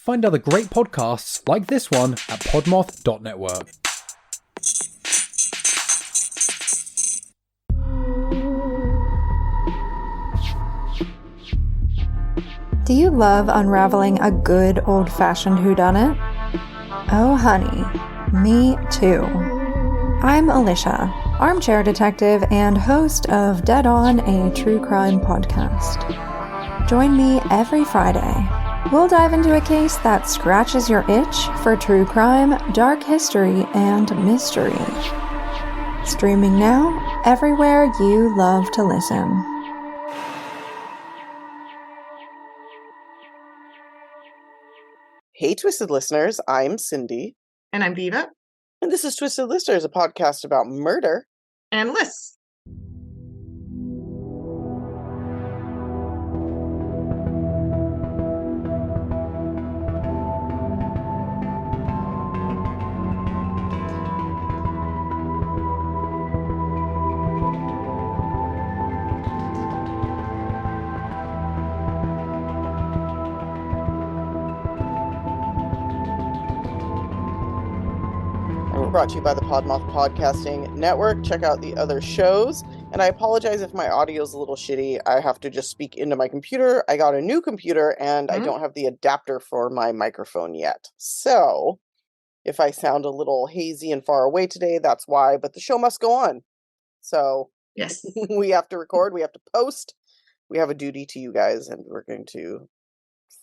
Find other great podcasts like this one at podmoth.network. Do you love unraveling a good old-fashioned whodunit? Oh honey, me too. I'm Alicia, armchair detective and host of Dead On, a true crime podcast. Join me every Friday. We'll dive into a case that scratches your itch for true crime, dark history, and mystery. Streaming now, everywhere you love to listen. Hey, Twisted Listeners, I'm Cindy. And I'm Viva. And this is Twisted Listeners, a podcast about murder. And lists. Brought to you by the Podmoth Podcasting Network. Check out the other shows. And I apologize if my audio is a little shitty. I have to just speak into my computer. I got a new computer and I don't have the adapter for my microphone yet. So if I sound a little hazy and far away today, that's why. But the show must go on. So yes, we have to record. We have to post. We have a duty to you guys and we're going to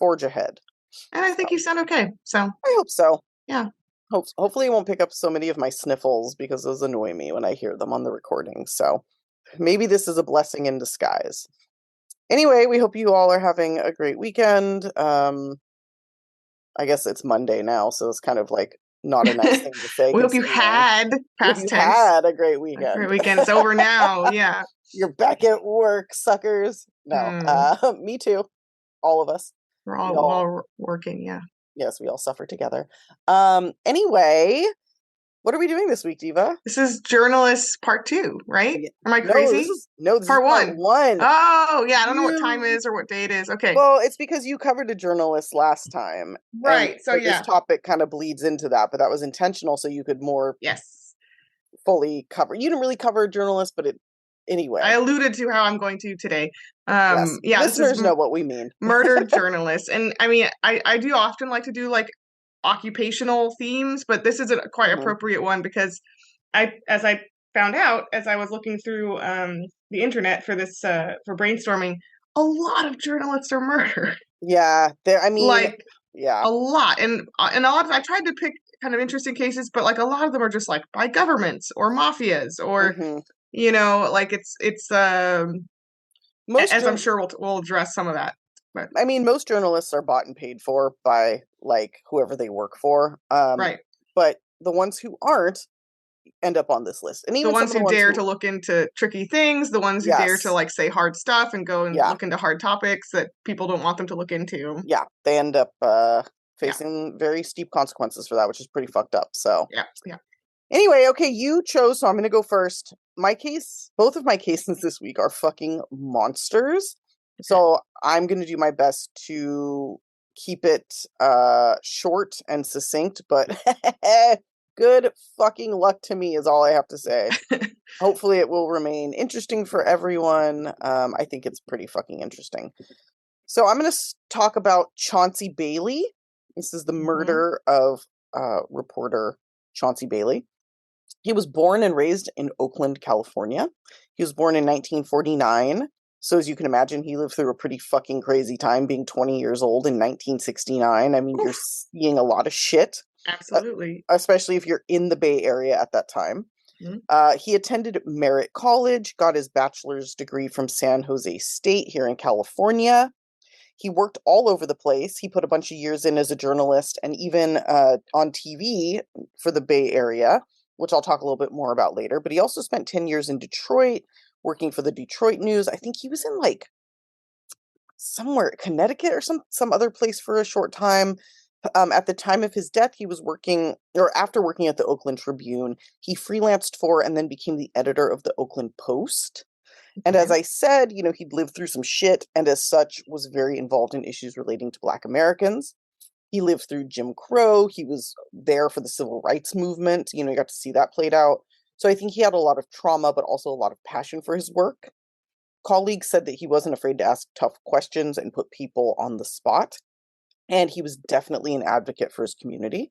forge ahead. And I think you sound okay. So I hope so. Yeah. Hopefully it won't pick up so many of my sniffles because those annoy me when I hear them on the recording. So maybe this is a blessing in disguise. Anyway, we hope you all are having a great weekend. I guess it's Monday now, so it's kind of like not a nice thing to say. We hope you had past tense. Had a great weekend. A great weekend. It's over now. Yeah. You're back at work, suckers. No, me too. All of us. We're all working. Yeah. Yes, we all suffer together. Anyway, what are we doing this week, Diva? This is Journalists Part 2, right? Am I crazy? This is Part 1. Oh, yeah. I don't know what time is or what day it is. Okay. Well, it's because you covered a journalist last time. Right. So this topic kind of bleeds into that, but that was intentional so you could more fully cover. You didn't really cover a journalist, but anyway. I alluded to how I'm going to today. Yeah, listeners know what we mean. Murdered journalists. And I mean, I do often like to do like occupational themes, but this is a quite appropriate one because as I found out as I was looking through the internet for this for brainstorming, a lot of journalists are murdered. Yeah, a lot, and a lot of I tried to pick kind of interesting cases, but like a lot of them are just like by governments or mafias or you know, like it's I'm sure we'll address some of that. But I mean, most journalists are bought and paid for by like whoever they work for. Right. But the ones who aren't end up on this list. And even the ones who dare to look into tricky things, the ones who dare to like say hard stuff and go and look into hard topics that people don't want them to look into. Yeah, they end up facing very steep consequences for that, which is pretty fucked up. So yeah. Anyway, okay, you chose, so I'm going to go first. Both of my cases this week are fucking monsters. So I'm going to do my best to keep it short and succinct, but good fucking luck to me is all I have to say. Hopefully it will remain interesting for everyone. I think it's pretty fucking interesting. So I'm going to talk about Chauncey Bailey. This is the murder of reporter Chauncey Bailey. He was born and raised in Oakland, California. He was born in 1949. So as you can imagine, he lived through a pretty fucking crazy time being 20 years old in 1969. I mean, you're seeing a lot of shit. Absolutely. Especially if you're in the Bay Area at that time. He attended Merritt College, got his bachelor's degree from San Jose State here in California. He worked all over the place. He put a bunch of years in as a journalist and even on TV for the Bay Area, which I'll talk a little bit more about later. But he also spent 10 years in Detroit, working for the Detroit News. I think he was in like somewhere, Connecticut or some other place for a short time. At the time of his death, he was working, or after working at the Oakland Tribune, he freelanced for and then became the editor of the Oakland Post. And as I said, you know, he'd lived through some shit and as such was very involved in issues relating to Black Americans. He lived through Jim Crow. He was there for the civil rights movement. You got to see that played out. So I think he had a lot of trauma, but also a lot of passion for his work. Colleagues said that he wasn't afraid to ask tough questions and put people on the spot. And he was definitely an advocate for his community.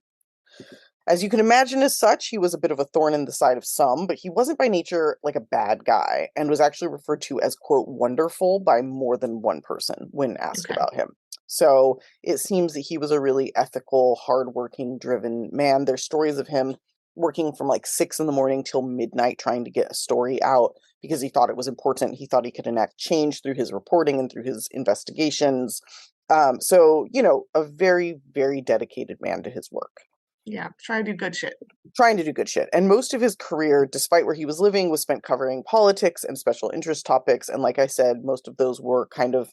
As you can imagine, as such, he was a bit of a thorn in the side of some, but he wasn't by nature like a bad guy and was actually referred to as, quote, wonderful by more than one person when asked about him. So it seems that he was a really ethical, hardworking, driven man. There's stories of him working from like 6 a.m. till midnight trying to get a story out because he thought it was important. He thought he could enact change through his reporting and through his investigations. So, a very, very dedicated man to his work. Yeah, trying to do good shit. And most of his career, despite where he was living, was spent covering politics and special interest topics. And like I said, most of those were kind of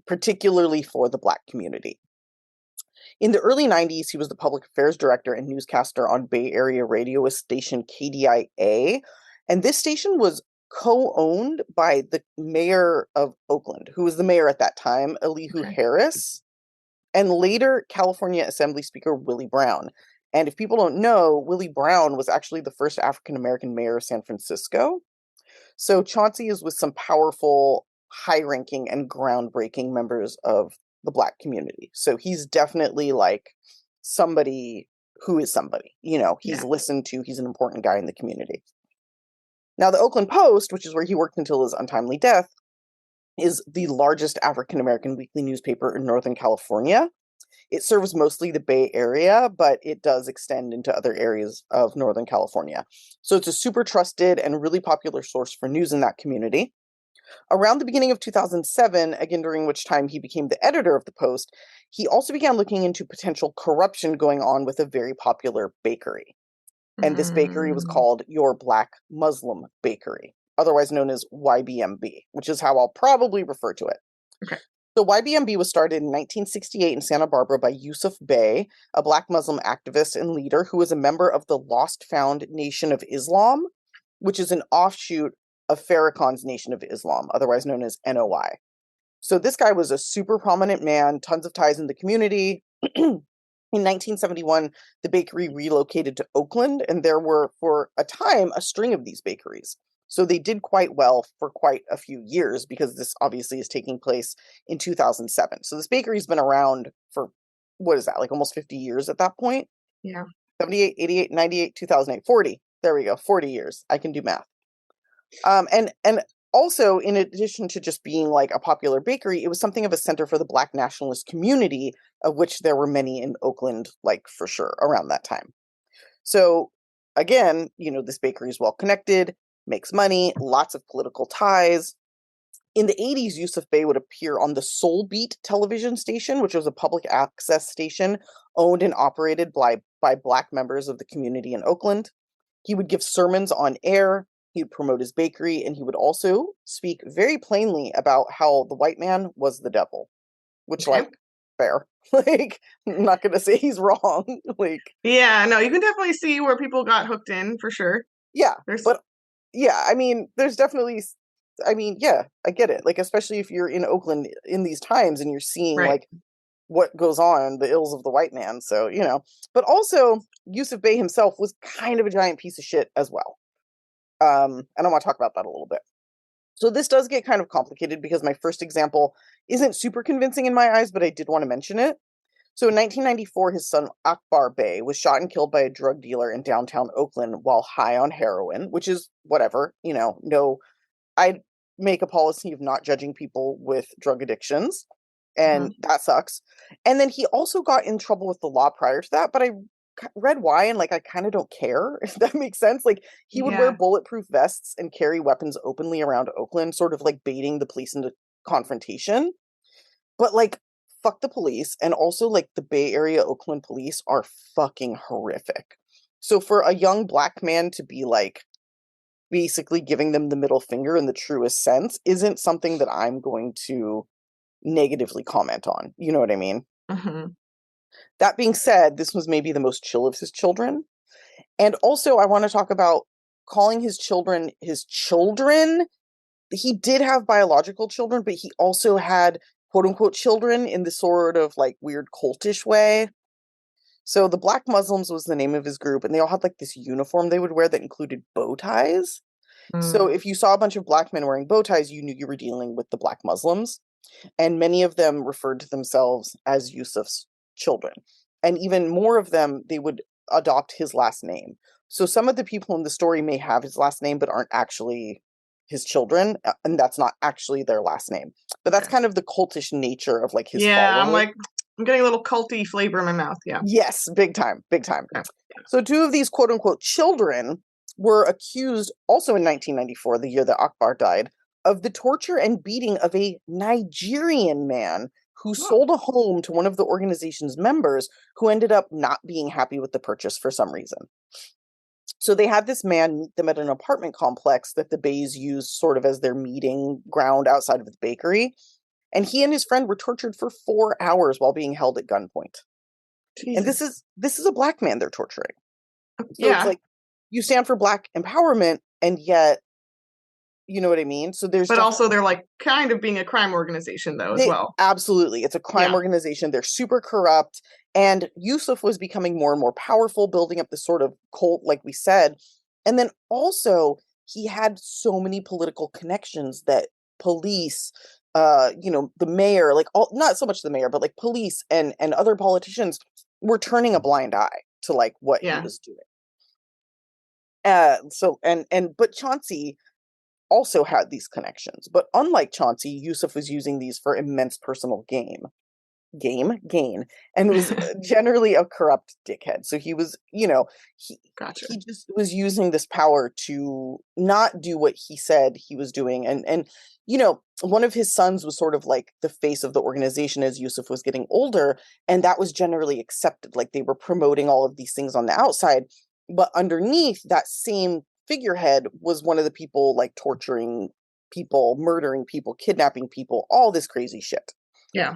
particularly for the Black community. In the early 90s, he was the public affairs director and newscaster on Bay Area radio station KDIA. And this station was co-owned by the mayor of Oakland, who was the mayor at that time, Elihu Harris, and later California Assembly Speaker Willie Brown. And if people don't know, Willie Brown was actually the first African-American mayor of San Francisco. So Chauncey is with some powerful, high-ranking and groundbreaking members of the Black community. So he's definitely like somebody who is somebody. He's listened to. He's an important guy in the community. Now, the Oakland Post, which is where he worked until his untimely death, is the largest African-American weekly newspaper in Northern California. It serves mostly the Bay Area, but it does extend into other areas of Northern California. So it's a super trusted and really popular source for news in that community. Around the beginning of 2007, again during which time he became the editor of the Post, he also began looking into potential corruption going on with a very popular bakery. And this bakery was called Your Black Muslim Bakery, otherwise known as YBMB, which is how I'll probably refer to it. Okay. So YBMB was started in 1968 in Santa Barbara by Yusuf Bey, a Black Muslim activist and leader who was a member of the Lost Found Nation of Islam, which is an offshoot of Farrakhan's Nation of Islam, otherwise known as NOI. So this guy was a super prominent man, tons of ties in the community. In 1971, the bakery relocated to Oakland, and there were, for a time, a string of these bakeries. So they did quite well for quite a few years, because this obviously is taking place in 2007. So this bakery's been around for, what is that, like almost 50 years at that point? Yeah. 78, 88, 98, 2008, 40. There we go, 40 years. I can do math. And also, in addition to just being like a popular bakery, it was something of a center for the Black nationalist community, of which there were many in Oakland, like for sure, around that time. So again, this bakery is well connected, makes money, lots of political ties. In the 80s, Yusuf Bey would appear on the Soul Beat television station, which was a public access station owned and operated by Black members of the community in Oakland. He would give sermons on air. He would promote his bakery, and he would also speak very plainly about how the white man was the devil, which, fair. I'm not going to say he's wrong. Yeah, no, you can definitely see where people got hooked in, for sure. Yeah, there's definitely, yeah, I get it. Especially if you're in Oakland in these times and you're seeing, what goes on, the ills of the white man. So, But also, Yusuf Bey himself was kind of a giant piece of shit as well. And I want to talk about that a little bit. So this does get kind of complicated because my first example isn't super convincing in my eyes, but I did want to mention it. So in 1994, his son Akbar Bey was shot and killed by a drug dealer in downtown Oakland while high on heroin, which is whatever, no, I make a policy of not judging people with drug addictions, and that sucks. And then he also got in trouble with the law prior to that, but I read why, and I kind of don't care, if that makes sense. He would wear bulletproof vests and carry weapons openly around Oakland, sort of baiting the police into confrontation. But fuck the police, and also the Bay Area Oakland police are fucking horrific. So for a young Black man to be basically giving them the middle finger in the truest sense isn't something that I'm going to negatively comment on. You know what I mean? Mm-hmm. That being said, this was maybe the most chill of his children. And also, I want to talk about calling his children his children. He did have biological children, but he also had quote unquote children in this sort of like weird cultish way. So the Black Muslims was the name of his group, and they all had like this uniform they would wear that included bow ties. So if you saw a bunch of black men wearing bow ties, you knew you were dealing with the Black Muslims. And many of them referred to themselves as Yusuf's children. And even more of them, they would adopt his last name. So some of the people in the story may have his last name, but aren't actually his children. And that's not actually their last name. But that's kind of the cultish nature of like his following. I'm getting a little culty flavor in my mouth. Yeah. Yes, big time, big time. Yeah. So two of these quote unquote children were accused also in 1994, the year that Akbar died, of the torture and beating of a Nigerian man who sold a home to one of the organization's members who ended up not being happy with the purchase for some reason. So they had this man meet them at an apartment complex that the Bays used sort of as their meeting ground outside of the bakery. And he and his friend were tortured for 4 hours while being held at gunpoint. Jesus. And this is a black man they're torturing. So it's like, you stand for Black empowerment, and yet, you know what I mean? So but also they're like kind of being a crime organization though as well. Absolutely. It's a crime organization. They're super corrupt. And Yusuf was becoming more and more powerful, building up this sort of cult, like we said. And then also he had so many political connections that police, the mayor, like not so much the mayor, but like police and other politicians were turning a blind eye to like what he was doing. But Chauncey also had these connections. But unlike Chauncey, Yusuf was using these for immense personal gain, and was generally a corrupt dickhead. So he was, he just was using this power to not do what he said he was doing. And one of his sons was sort of like the face of the organization as Yusuf was getting older, and that was generally accepted. Like they were promoting all of these things on the outside. But underneath that same figurehead was one of the people like torturing people, murdering people, kidnapping people, all this crazy shit. Yeah.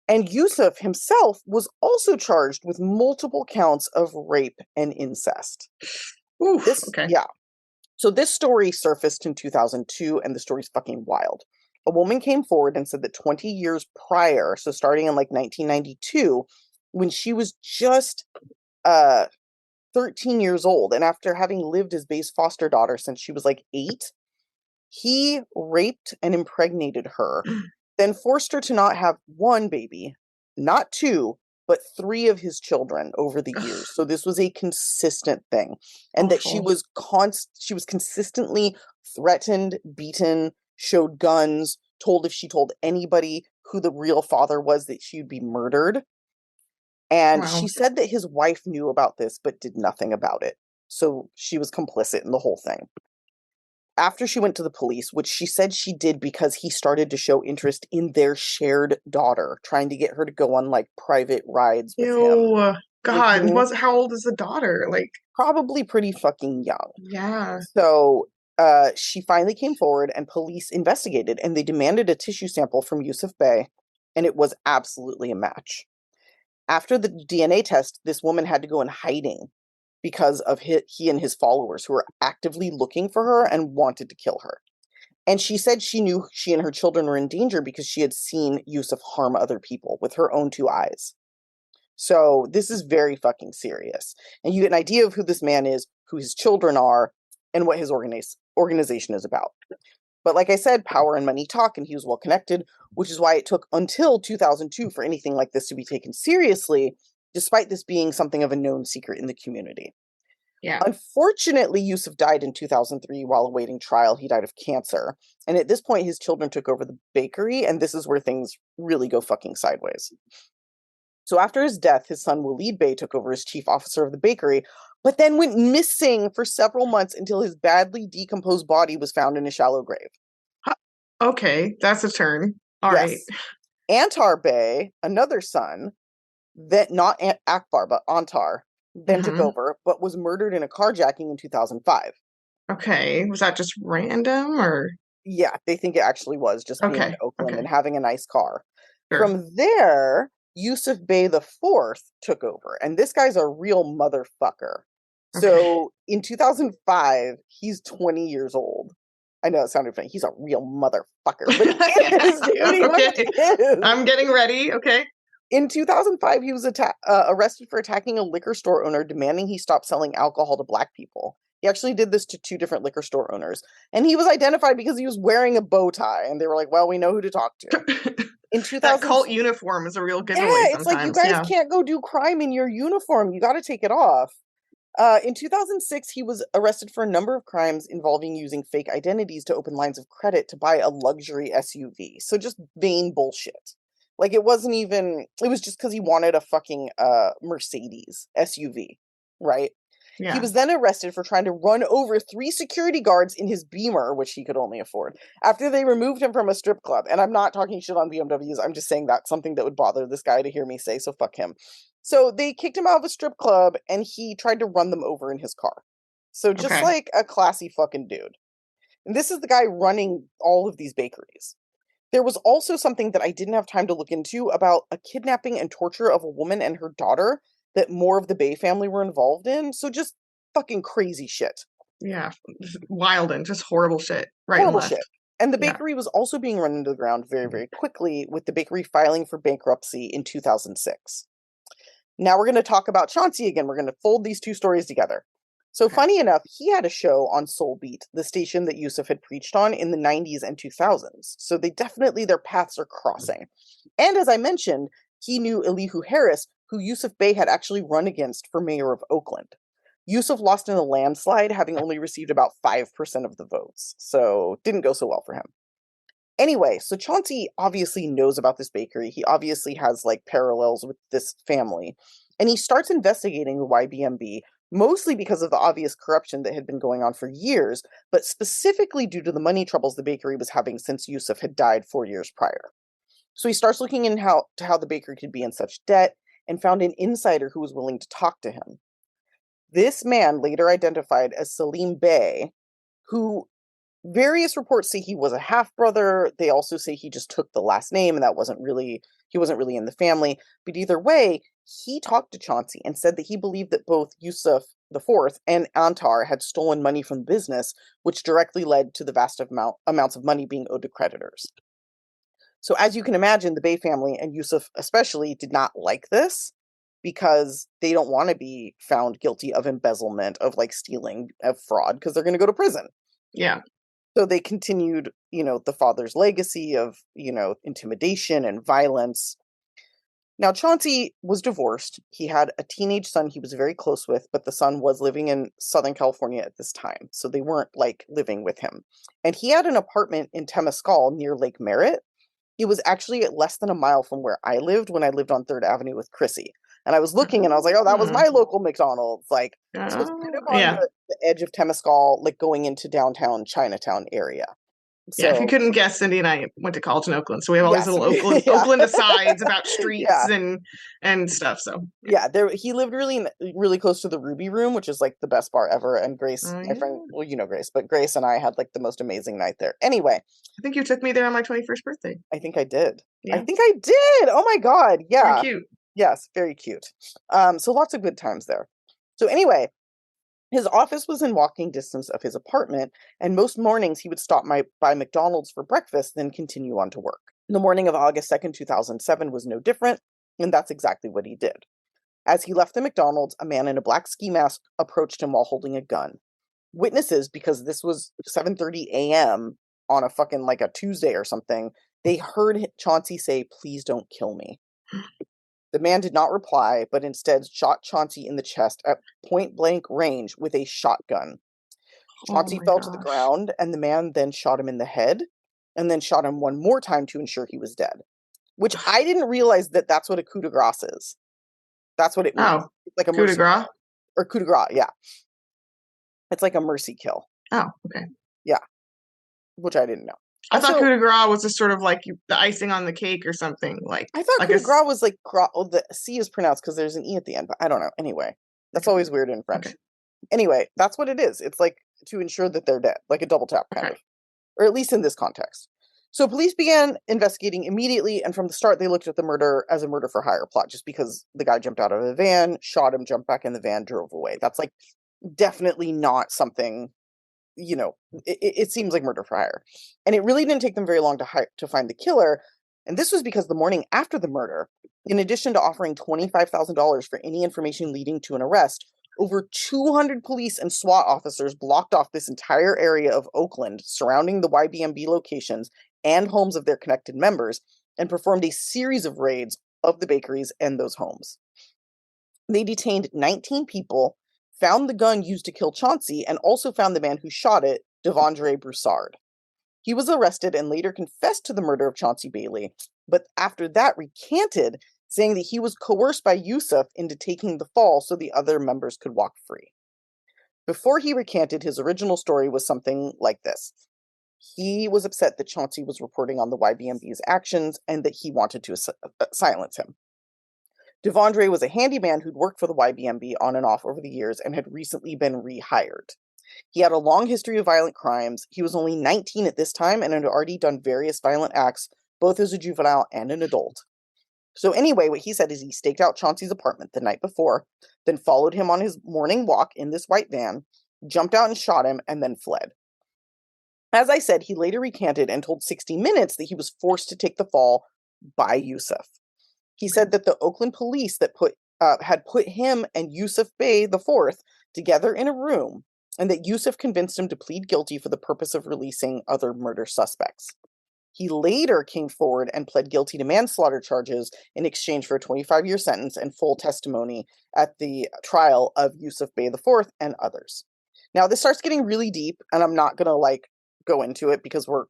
And Yusuf himself was also charged with multiple counts of rape and incest. Oof, okay. Yeah. So this story surfaced in 2002, and the story's fucking wild. A woman came forward and said that 20 years prior, so starting in like 1992, when she was just 13 years old, and after having lived as Bay's foster daughter since she was like 8, he raped and impregnated her, then forced her to not have one baby, not 2, but 3 of his children over the years. So this was a consistent thing, and that she was consistently threatened, beaten, showed guns, told if she told anybody who the real father was that she would be murdered. And she said that his wife knew about this, but did nothing about it. So she was complicit in the whole thing. After she went to the police, which she said she did because he started to show interest in their shared daughter, trying to get her to go on like private rides with him. God, how old is the daughter? Like probably pretty fucking young. Yeah. So she finally came forward, and police investigated, and they demanded a tissue sample from Yusuf Bey, and it was absolutely a match. After the DNA test, this woman had to go in hiding because of he and his followers who were actively looking for her and wanted to kill her. And she said she knew she and her children were in danger because she had seen Yusuf harm other people with her own 2 eyes. So this is very fucking serious. And you get an idea of who this man is, who his children are, and what his organization is about. But like I said, power and money talk, and he was well connected, which is why it took until 2002 for anything like this to be taken seriously, despite this being something of a known secret in the community. Yeah. Unfortunately, Yusuf died in 2003 while awaiting trial. He died of cancer. And at this point, his children took over the bakery, and this is where things really go fucking sideways. So after his death, his son Walid Bey took over as chief officer of the bakery, but then went missing for several months until his badly decomposed body was found in a shallow grave. Okay, that's a turn. All right. Antar Bey, another son, that not Akbar, but Antar, then took over, but was murdered in a carjacking in 2005. Okay, was that just random or? Yeah, they think it actually was just being in Oakland and having a nice car. Sure. From there, Yusuf Bey IV took over, and this guy's a real motherfucker. So in 2005, he's 20 years old. I know it sounded funny. He's a real motherfucker. But he is, dude. Okay. He is. I'm getting ready. Okay. In 2005, he was arrested for attacking a liquor store owner, demanding he stop selling alcohol to black people. He actually did this to 2 different liquor store owners. And he was identified because he was wearing a bow tie. And they were like, well, we know who to talk to. In 2000, that cult uniform is a real giveaway it's like, you guys can't go do crime in your uniform. You got to take it off. In 2006, he was arrested for a number of crimes involving using fake identities to open lines of credit to buy a luxury SUV. So just vain bullshit. Like, it wasn't even, it was just because he wanted a fucking Mercedes SUV, right? Yeah. He was then arrested for trying to run over 3 security guards in his Beamer, which he could only afford, after they removed him from a strip club. And I'm not talking shit on BMWs. I'm just saying that's something that would bother this guy to hear me say, so fuck him. So they kicked him out of a strip club, and he tried to run them over in his car. So just like a classy fucking dude. And this is the guy running all of these bakeries. There was also something that I didn't have time to look into about a kidnapping and torture of a woman and her daughter that more of the Bay family were involved in. So just fucking crazy shit. Yeah. Wild and just horrible shit. Right. Horrible and left. shit. And the bakery was also being run into the ground very, very quickly, with the bakery filing for bankruptcy in 2006. Now we're going to talk about Chauncey again. We're going to fold these 2 stories together. So funny enough, he had a show on Soul Beat, the station that Yusuf had preached on in the 90s and 2000s. So they definitely, their paths are crossing. And as I mentioned, he knew Elihu Harris, who Yusuf Bey had actually run against for mayor of Oakland. Yusuf lost in a landslide, having only received about 5% of the votes. So didn't go so well for him. Anyway, so Chauncey obviously knows about this bakery. He obviously has like parallels with this family. And he starts investigating the YBMB, mostly because of the obvious corruption that had been going on for years, but specifically due to the money troubles the bakery was having since Yusuf had died 4 years prior. So he starts looking into how the bakery could be in such debt, and found an insider who was willing to talk to him. This man, later identified as Salim Bey, who various reports say he was a half-brother. They also say he just took the last name, and he wasn't really in the family. But either way, he talked to Chauncey and said that he believed that both Yusuf IV and Antar had stolen money from the business, which directly led to the vast amounts of money being owed to creditors. So as you can imagine, the Bey family, and Yusuf especially, did not like this, because they don't want to be found guilty of embezzlement, of like stealing, of fraud, because they're going to go to prison. Yeah. So they continued, the father's legacy of, intimidation and violence. Now, Chauncey was divorced. He had a teenage son he was very close with, but the son was living in Southern California at this time. So they weren't like living with him. And he had an apartment in Temescal near Lake Merritt. It was actually at less than a mile from where I lived when I lived on 3rd Avenue with Chrissy. And I was looking and I was like, oh, that was my local McDonald's. Like, so it's kind of on the edge of Temescal, like going into downtown Chinatown area. So, if you couldn't guess, Cindy and I went to college in Oakland, so we have all these little Oakland asides about streets and stuff. So he lived really, really close to the Ruby Room, which is like the best bar ever. And Grace, my friend, well, you know Grace, but Grace and I had like the most amazing night there. Anyway, I think you took me there on my 21st birthday. I think I did. Yeah. I think I did. Oh my God, yeah, very cute. Yes, very cute. So lots of good times there. So anyway, his office was in walking distance of his apartment, and most mornings he would stop by McDonald's for breakfast, then continue on to work. The morning of August 2nd, 2007 was no different, and that's exactly what he did. As he left the McDonald's, a man in a black ski mask approached him while holding a gun. Witnesses, because this was 7:30 a.m. on a fucking like a Tuesday or something, they heard Chauncey say, "Please don't kill me." The man did not reply, but instead shot Chauncey in the chest at point-blank range with a shotgun. Chauncey fell to the ground, and the man then shot him in the head, and then shot him one more time to ensure he was dead. Which I didn't realize that's what a coup de grace is. That's what it means. Oh, it's like a coup de grace? Or coup de grace, yeah. It's like a mercy kill. Oh, okay. Yeah. Which I didn't know. I thought coup de grace was just sort of like the icing on the cake or something. Like I thought coup de grace was like the C is pronounced because there's an E at the end, but I don't know. Anyway, that's always weird in French. Okay. Anyway, that's what it is. It's like to ensure that they're dead, like a double tap kind of, or at least in this context. So police began investigating immediately, and from the start, they looked at the murder as a murder for hire plot, just because the guy jumped out of the van, shot him, jumped back in the van, drove away. That's like definitely not something it seems like murder for hire. And it really didn't take them very long to find the killer. And this was because the morning after the murder, in addition to offering $25,000 for any information leading to an arrest, over 200 police and SWAT officers blocked off this entire area of Oakland surrounding the YBMB locations and homes of their connected members and performed a series of raids of the bakeries and those homes. They detained 19 people, found the gun used to kill Chauncey, and also found the man who shot it, Devondre Broussard. He was arrested and later confessed to the murder of Chauncey Bailey, but after that recanted, saying that he was coerced by Yusuf into taking the fall so the other members could walk free. Before he recanted, his original story was something like this. He was upset that Chauncey was reporting on the YBMB's actions and that he wanted to silence him. Devondre was a handyman who'd worked for the YBMB on and off over the years and had recently been rehired. He had a long history of violent crimes. He was only 19 at this time and had already done various violent acts, both as a juvenile and an adult. So anyway, what he said is he staked out Chauncey's apartment the night before, then followed him on his morning walk in this white van, jumped out and shot him, and then fled. As I said, he later recanted and told 60 Minutes that he was forced to take the fall by Yusuf. He said that the Oakland police that had put him and Yusuf Bey IV together in a room, and that Yusuf convinced him to plead guilty for the purpose of releasing other murder suspects. He later came forward and pled guilty to manslaughter charges in exchange for a 25-year sentence and full testimony at the trial of Yusuf Bey IV and others. Now, this starts getting really deep, and I'm not going to go into it because we're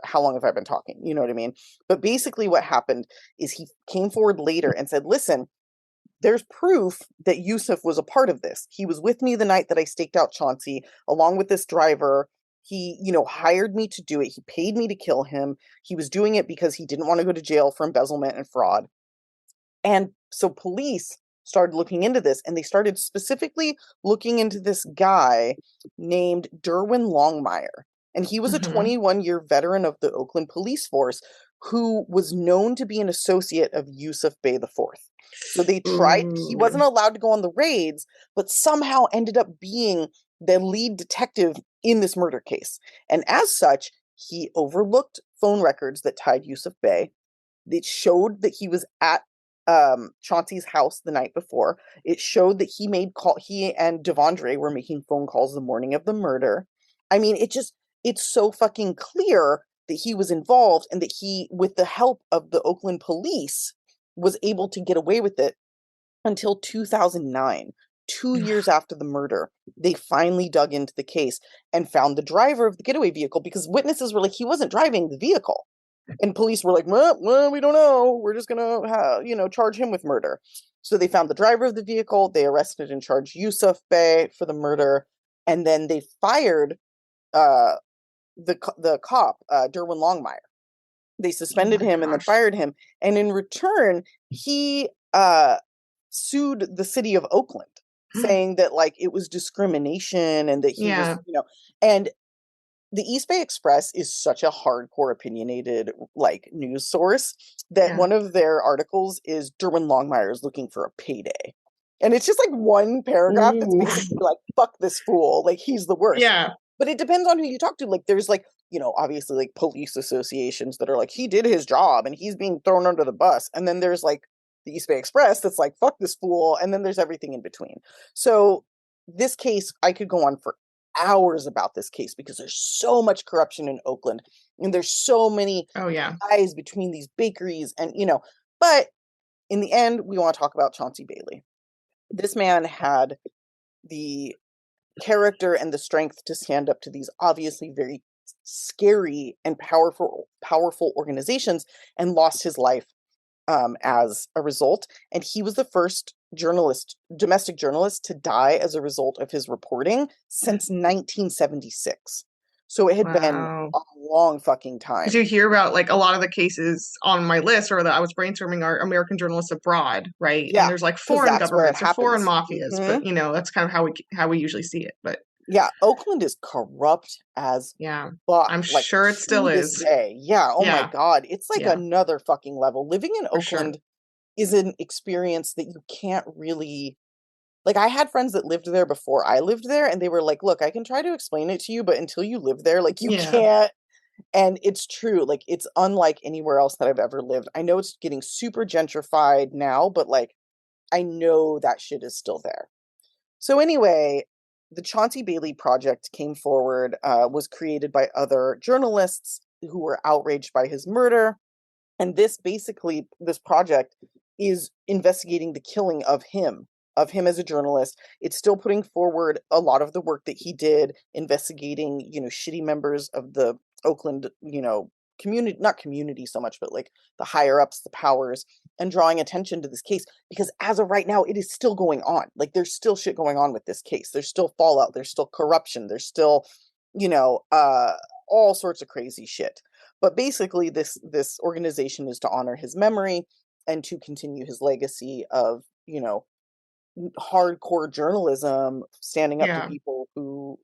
how long have I been talking? You know what I mean? But basically what happened is he came forward later and said, listen, there's proof that Yusuf was a part of this. He was with me the night that I staked out Chauncey, along with this driver. He, hired me to do it. He paid me to kill him. He was doing it because he didn't want to go to jail for embezzlement and fraud. And so police started looking into this, and they started specifically looking into this guy named Derwin Longmire. And he was a 21-year veteran of the Oakland police force who was known to be an associate of Yusuf Bey IV. So they tried, he wasn't allowed to go on the raids, but somehow ended up being the lead detective in this murder case. And as such, he overlooked phone records that tied Yusuf Bey. It showed that he was at Chauncey's house the night before. It showed that he and Devondre were making phone calls the morning of the murder. I mean, it's so fucking clear that he was involved and that he, with the help of the Oakland police, was able to get away with it until 2009. 2 years after the murder, they finally dug into the case and found the driver of the getaway vehicle, because witnesses were like, he wasn't driving the vehicle. And police were like, well, we don't know. We're just going to, charge him with murder. So they found the driver of the vehicle. They arrested and charged Yusuf Bey for the murder. And then they fired the cop, Derwin Longmire. They suspended him and then fired him. And in return, he sued the city of Oakland, saying that it was discrimination and that he was, and the East Bay Express is such a hardcore opinionated news source that one of their articles is Derwin Longmire is looking for a payday. And it's just one paragraph that's basically fuck this fool. He's the worst. Yeah. But it depends on who you talk to. There's obviously police associations that are he did his job and he's being thrown under the bus. And then there's the East Bay Express that's fuck this fool. And then there's everything in between. So this case, I could go on for hours about this case because there's so much corruption in Oakland and there's so many ties between these bakeries and, but in the end, we want to talk about Chauncey Bailey. This man had the character and the strength to stand up to these obviously very scary and powerful organizations and lost his life as a result. And he was the first domestic journalist to die as a result of his reporting since 1976. So it had been a long fucking time. Did you hear about a lot of the cases on my list, or that I was brainstorming, are American journalists abroad, right? Yeah, and there's foreign governments or foreign mafias, but that's kind of how we usually see it. But yeah, Oakland is corrupt as fuck. I'm sure it still is. Day. Yeah. Oh my God, it's another fucking level. Living in Oakland is an experience that you can't really Like, I had friends that lived there before I lived there, and they were like, "Look, I can try to explain it to you, but until you live there, like, you Yeah. can't." And it's true, like, it's unlike anywhere else that I've ever lived. I know it's getting super gentrified now, but, like, I know that shit is still there. So anyway, the Chauncey Bailey Project came forward, was created by other journalists who were outraged by his murder. And this project is investigating the killing of him as a journalist. It's still putting forward a lot of the work that he did, investigating, shitty members of the Oakland, community, not community so much, but like the higher ups, the powers, and drawing attention to this case because as of right now, it is still going on. Like there's still shit going on with this case. There's still fallout. There's still corruption. There's still, all sorts of crazy shit. But basically, this organization is to honor his memory and to continue his legacy of, hardcore journalism, standing up Yeah. to people who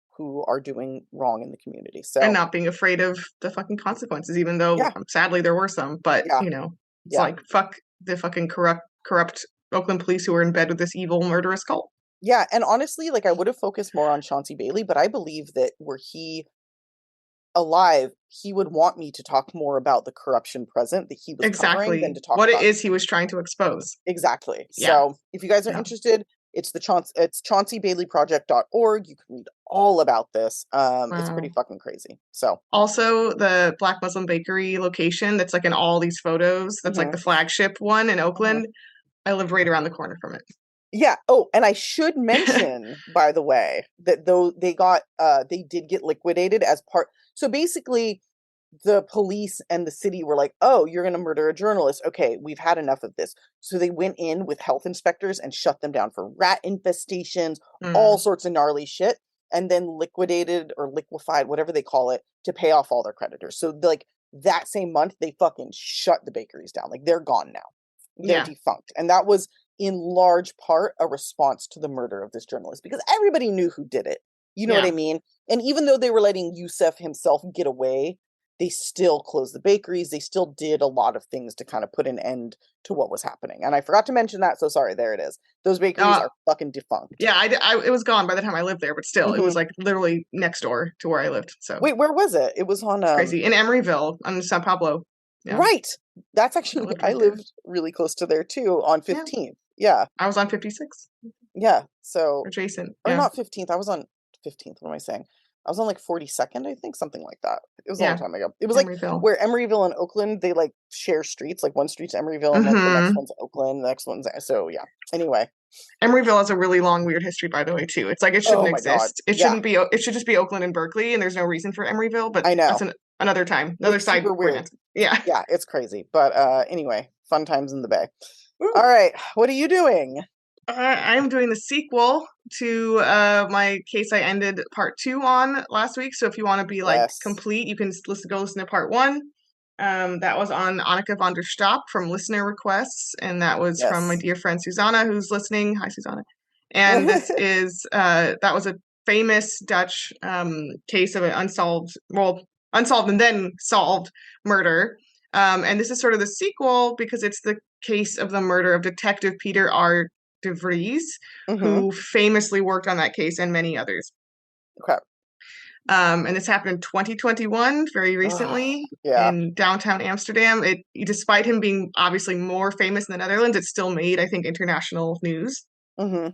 are doing wrong in the community. So And not being afraid of the fucking consequences, even though Yeah. sadly there were some. But Yeah. it's Yeah. like fuck the fucking corrupt Oakland police who were in bed with this evil murderous cult. Yeah, and honestly, like I would have focused more on Chauncey Bailey, but I believe that were he alive, he would want me to talk more about the corruption present that he was covering Exactly than to talk what about it is he was trying to expose. Exactly. Yeah. So if you guys are Yeah. interested, it's it's ChaunceyBaileyProject.org. You can read all about this. It's pretty Wow. fucking crazy. So Also, the Black Muslim Bakery location that's like in all these photos, that's like the flagship one in Oakland. I live right around the corner from it. yeah. Oh, and I should mention, by the way, that though they did get liquidated as part. So basically, the police and the city were like, "Oh, you're going to murder a journalist. Okay, we've had enough of this." So they went in with health inspectors and shut them down for rat infestations, all sorts of gnarly shit, and then liquidated or liquefied, whatever they call it, to pay off all their creditors. So like that same month, they fucking shut the bakeries down. Like they're gone now. They're Yeah. defunct. And that was in large part a response to the murder of this journalist because everybody knew who did it. You know what I Yeah. mean? And even though they were letting Youssef himself get away, they still closed the bakeries. They still did a lot of things to kind of put an end to what was happening. And I forgot to mention that. So sorry, there it is. Those bakeries are fucking defunct. Yeah, it was gone by the time I lived there, but still, it was like literally next door to where I lived. So Wait, where was it? It was on crazy in Emeryville on San Pablo. Yeah. Right. That's actually lived I right there. lived really close to there too on Yeah. 15th. Yeah. I was on 56 Yeah. So adjacent. or Yeah. not 15th. I was on 15th. What am I saying? I was on like 42nd, I think, something like that. It was a long Yeah. time ago. It was like Emeryville. where Emeryville and Oakland, they like share streets. Like one street's Emeryville and then the next Mhm. one's Oakland, the next one's so yeah. Anyway. Emeryville has a really long, weird history, by the way, too. It's like it shouldn't Oh my God. exist. It Yeah. shouldn't be. It should just be Oakland and Berkeley, and there's no reason for Emeryville. But I know. that's another time, another It's side super weird. rant. Yeah. Yeah, it's crazy. But anyway, fun times in the Bay. Ooh. All right. What are you doing? I'm doing the sequel to my case I ended part 2 on last week. So if you want to be like Yes. complete, you can go listen to part 1. That was on Annika von der Stopp from listener requests, and that was from my Yes. dear friend Susanna, who's listening. Hi, Susanna. And this is that was a famous Dutch case of an unsolved and then solved murder. And this is sort of the sequel because it's the case of the murder of Detective Peter R. de Vries, who famously worked on that case and many others. Okay. And this happened in 2021, very recently, yeah. in downtown Amsterdam. Despite him being obviously more famous in the Netherlands, it still made, I think, international news. Mm-hmm.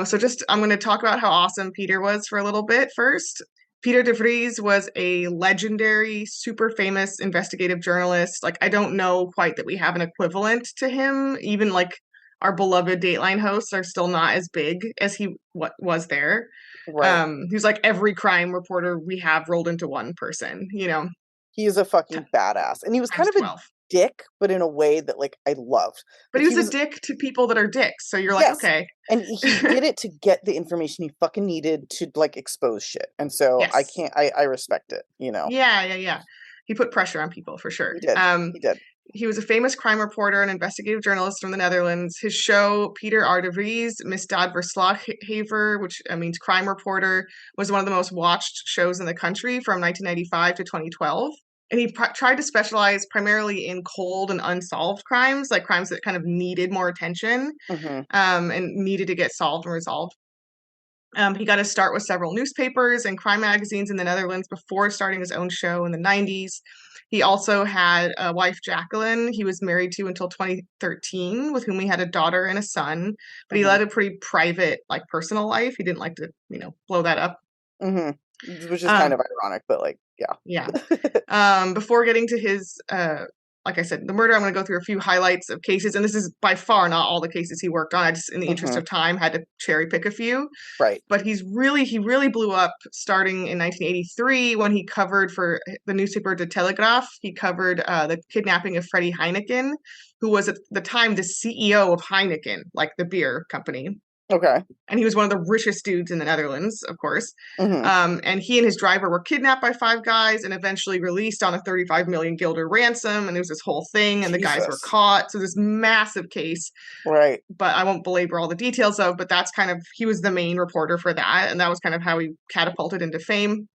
So I'm going to talk about how awesome Peter was for a little bit first. Peter de Vries was a legendary, super famous investigative journalist. Like, I don't know quite that we have an equivalent to him. Even like our beloved Dateline hosts are still not as big as he was there. Right. He's like every crime reporter we have rolled into one person, you know. He is a fucking badass. And he was kind of a dick, but in a way that like I loved. But he was a dick to people that are dicks. So you're like, Yes. okay. And he did it to get the information he fucking needed to like expose shit. And so Yes. I respect it, you know. Yeah. He put pressure on people for sure. He did. He was a famous crime reporter and investigative journalist from the Netherlands. His show, Peter R. de Vries, Misdaad Verslaggever, which means crime reporter, was one of the most watched shows in the country from 1995 to 2012. and he tried to specialize primarily in cold and unsolved crimes, like crimes that kind of needed more attention, and needed to get solved and resolved. He got his start with several newspapers and crime magazines in the Netherlands before starting his own show in the 90s. He also had a wife, Jacqueline, he was married to until 2013, with whom he had a daughter and a son. But he led a pretty private, like, personal life. He didn't like to, blow that up. Which is kind of ironic, but like, yeah. Yeah. Before getting to his, like I said, the murder, I'm going to go through a few highlights of cases, and this is by far not all the cases he worked on. I just, in the interest of time, had to cherry pick a few. Right. But he really blew up starting in 1983 when he covered for the newspaper De Telegraaf. He covered the kidnapping of Freddie Heineken, who was at the time the CEO of Heineken, like the beer company. Okay. And he was one of the richest dudes in the Netherlands, of course. And he and his driver were kidnapped by 5 guys and eventually released on a 35 million guilder ransom. And there was this whole thing, and the guys were caught. So this massive case. Right. But I won't belabor all the details of, but that's kind of, he was the main reporter for that. And that was kind of how he catapulted into fame.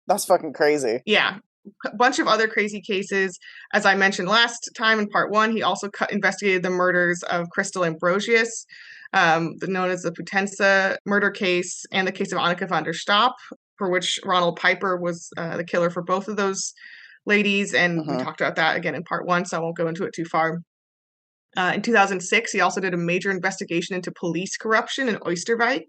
That's fucking crazy. Yeah. A bunch of other crazy cases. As I mentioned last time in part 1, he also investigated the murders of Crystal Ambrosius, known as the Putense murder case, and the case of Anneke van der Stap, for which Ronald Piper was the killer for both of those ladies. And we talked about that again in part 1, so I won't go into it too far. In 2006, he also did a major investigation into police corruption in Oosterwijk.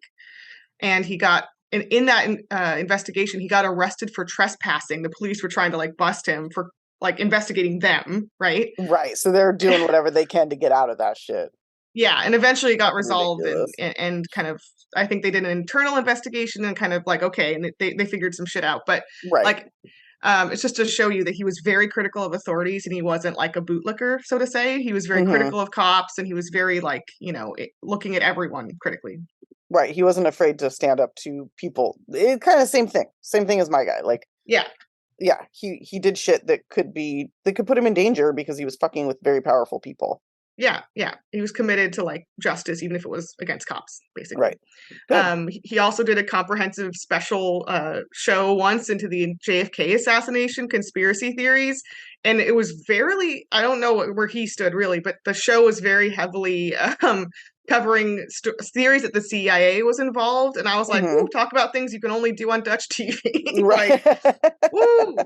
And he got, in that investigation, he got arrested for trespassing. The police were trying to, like, bust him for, like, investigating them, right? Right. So they're doing whatever they can to get out of that shit. Yeah, and eventually it got resolved, and kind of, I think they did an internal investigation and kind of like, okay, and they figured some shit out. But like, it's just to show you that he was very critical of authorities, and he wasn't like a bootlicker, so to say. He was very critical of cops, and he was very, like, looking at everyone critically. Right. He wasn't afraid to stand up to people. It kind of same thing as my guy. Like, yeah, he did shit that could put him in danger because he was fucking with very powerful people. Yeah. He was committed to, like, justice, even if it was against cops, basically. Right. He also did a comprehensive special show once into the JFK assassination conspiracy theories. And it was I don't know where he stood really, but the show was very heavily covering theories that the CIA was involved. And I was like, ooh, talk about things you can only do on Dutch TV. Right. Like, woo.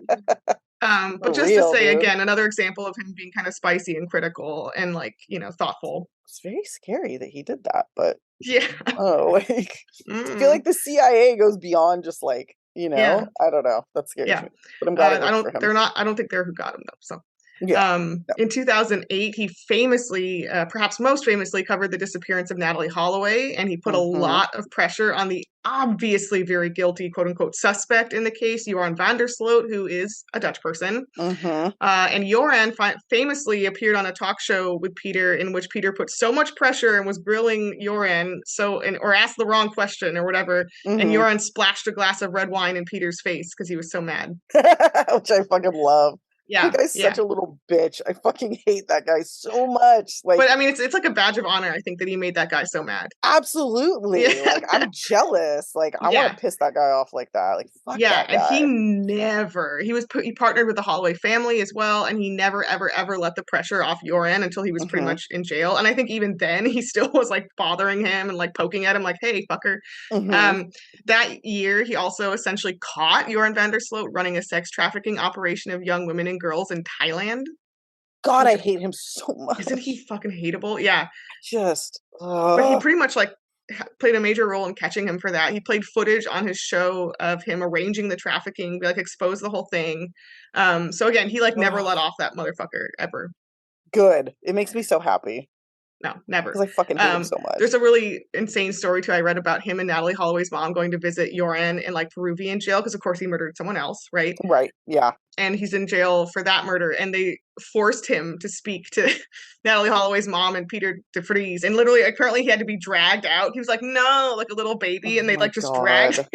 But just to say, again, another example of him being kind of spicy and critical and, like, thoughtful. It's very scary that he did that, but yeah. I feel like the CIA goes beyond just, like, I don't know. That's scary. Yeah. But I'm glad I don't think they're who got him though. So yeah. In 2008, he famously, perhaps most famously, covered the disappearance of Natalie Holloway, and he put a lot of pressure on the obviously very guilty, quote unquote, suspect in the case, Joran van der Sloot, who is a Dutch person. And Joran famously appeared on a talk show with Peter, in which Peter put so much pressure and was grilling Joran, or asked the wrong question or whatever, and Joran splashed a glass of red wine in Peter's face because he was so mad. Which I fucking love. Yeah, that guy's such a little bitch. I fucking hate that guy so much. Like, but I mean, it's like a badge of honor, I think, that he made that guy so mad. Absolutely. Yeah. Like, I'm jealous. Like, I want to piss that guy off like that. Like, fuck that guy. And he partnered with the Holloway family as well, and he never, ever, ever let the pressure off Joran until he was pretty much in jail. And I think even then, he still was, like, bothering him and, like, poking at him, like, hey, fucker. That year, he also essentially caught Joran van der Sloot running a sex trafficking operation of young women and girls in Thailand. God, I hate him so much. Isn't he fucking hateable? Yeah. But he pretty much, like, played a major role in catching him for that. He played footage on his show of him arranging the trafficking, like, exposed the whole thing. So again, he, like, never let off that motherfucker ever. Good. It makes me so happy. No, never. Because I fucking hate him so much. There's a really insane story too I read about him and Natalie Holloway's mom going to visit Joran in, like, Peruvian jail, because of course he murdered someone else, right? Right, yeah. And he's in jail for that murder, and they forced him to speak to Natalie Holloway's mom and Peter de Vries, and literally, apparently he had to be dragged out. He was like, no, like a little baby, and they, like, just dragged him.